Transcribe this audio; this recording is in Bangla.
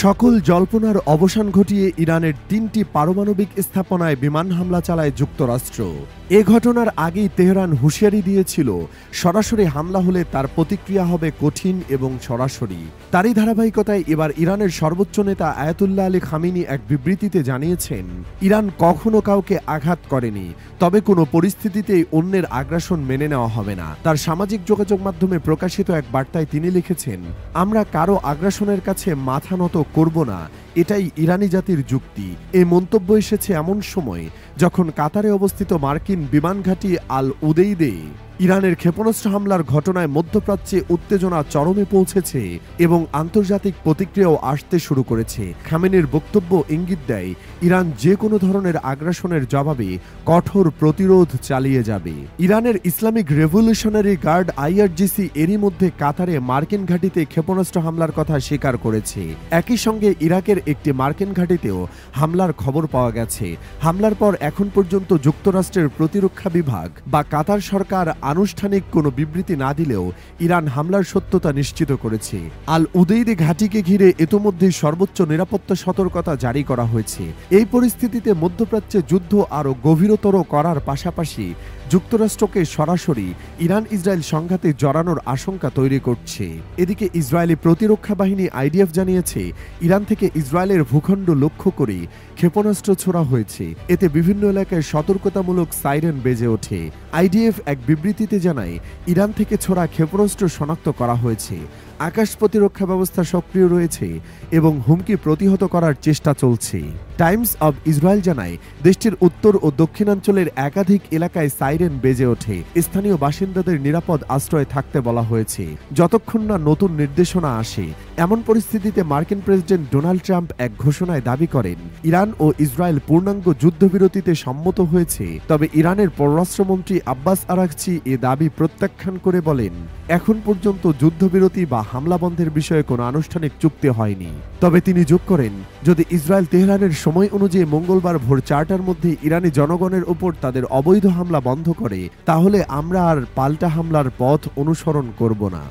সকল জল্পনার অবসান ঘটিয়ে ইরানের ৩টি পারমাণবিক স্থাপনায় বিমান হামলা চালায় যুক্তরাষ্ট্র। এ ঘটনার আগেই তেহরান হুঁশিয়ারি দিয়েছিল, সরাসরি হামলা হলে তার প্রতিক্রিয়া হবে কঠিন এবং সরাসরি। তারই ধারাবাহিকতায় এবার ইরানের সর্বোচ্চ নেতা আয়াতুল্লাহ আলী খামেনি এক বিবৃতিতে জানিয়েছেন, ইরান কখনো কাউকে আঘাত করেনি, তবে কোনো পরিস্থিতিতেই অন্যের আগ্রাসন মেনে নেওয়া হবে না। তার সামাজিক যোগাযোগ মাধ্যমে প্রকাশিত এক বার্তায় তিনি লিখেছেন, আমরা কারো আগ্রাসনের কাছে মাথা নত করব না, এটাই ইরানি জাতির যুক্তি। এই মন্তব্য এসেছে এমন সময় যখন কাতারে অবস্থিত মার্কিন বিমান ঘাঁটি আল উদেইদে ইরানের ক্ষেপণাস্ত্র হামলার ঘটনায় মধ্যপ্রাচ্যে উত্তেজনা চরমে পৌঁছেছে এবং আন্তর্জাতিক প্রতিক্রিয়াও আসতে শুরু করেছে। খামেনির বক্তব্য ইঙ্গিত দেয়, ইরান যে কোনো ধরনের আগ্রাসনের জবাবে কঠোর প্রতিরোধ চালিয়ে যাবে। ইরানের ইসলামিক রেভলিউশনারি গার্ড আইআরজিসি এরই মধ্যে কাতারে মার্কিন ঘাঁটিতে ক্ষেপণাস্ত্র হামলার কথা স্বীকার করেছে। একই সঙ্গে ইরাকের একটি মার্কিন ঘাঁটিতেও হামলার খবর পাওয়া গেছে। হামলার পর এখন পর্যন্ত যুক্তরাষ্ট্রের প্রতিরক্ষা বিভাগ বা কাতার সরকার আনুষ্ঠানিক কোনো বিবৃতি না দিলেও ইরান হামলার সত্যতা নিশ্চিত করেছে। আল উদেইদে ঘাঁটিকে ঘিরে ইতোমধ্যেই সর্বোচ্চ নিরাপত্তা সতর্কতা জারি করা হয়েছে। এই পরিস্থিতিতে মধ্যপ্রাচ্যে যুদ্ধ আরও গভীরতর করার পাশাপাশি যুক্তরাষ্ট্রকে সরাসরি ইরান ইসরায়েল সংঘাতে জড়ানোর আশঙ্কা তৈরি করছে। এদিকে ইসরায়েলি প্রতিরক্ষা বাহিনী আইডিএফ জানিয়েছে, ইরান থেকে ইসরায়েলের ভূখণ্ড লক্ষ্য করে ক্ষেপণাস্ত্র ছোড়া হয়েছে। এতে বিভিন্ন এলাকায় সতর্কতামূলক সাইরেন বেজে ওঠে। আইডিএফ এক বিবৃতিতে জানায়, ইরান থেকে ছোড়া ক্ষেপণাস্ত্র শনাক্ত করা হয়েছে, আকাশ প্রতিরক্ষা ব্যবস্থা সক্রিয় রয়েছে এবং হুমকি প্রতিহত করার চেষ্টা চলছে। টাইমস অব ইসরায়েল জানায়, দেশটির উত্তর ও দক্ষিণাঞ্চলের একাধিক এলাকায় সাইরেন বেজে ওঠে। স্থানীয় বাসিন্দাদের নিরাপদ আশ্রয়ে থাকতে বলা হয়েছে যতক্ষণ না নতুন নির্দেশনা আসে। এমন পরিস্থিতিতে মার্কিন প্রেসিডেন্ট ডোনাল্ড ট্রাম্প এক ঘোষণায় দাবি করেন, ইরান ও ইসরায়েল পূর্ণাঙ্গ যুদ্ধবিরতিতে সম্মত হয়েছে। তবে ইরানের পররাষ্ট্রমন্ত্রী আব্বাস আরাগচি এ দাবি প্রত্যাখ্যান করে বলেন, এখন পর্যন্ত যুদ্ধবিরতি বা হামলা বন্ধের বিষয়ে কোনো আনুষ্ঠানিক চুক্তি হয়নি। তবে তিনি যোগ করেন, যদি ইসরায়েল তেহরানের সময় অনুযায়ী মঙ্গলবার ভোর 4টার মধ্যে ইরানি জনগণের উপর তাদের অবৈধ হামলা বন্ধ করে, তাহলে আমরা আর পাল্টা হামলার পথ অনুসরণ করব না।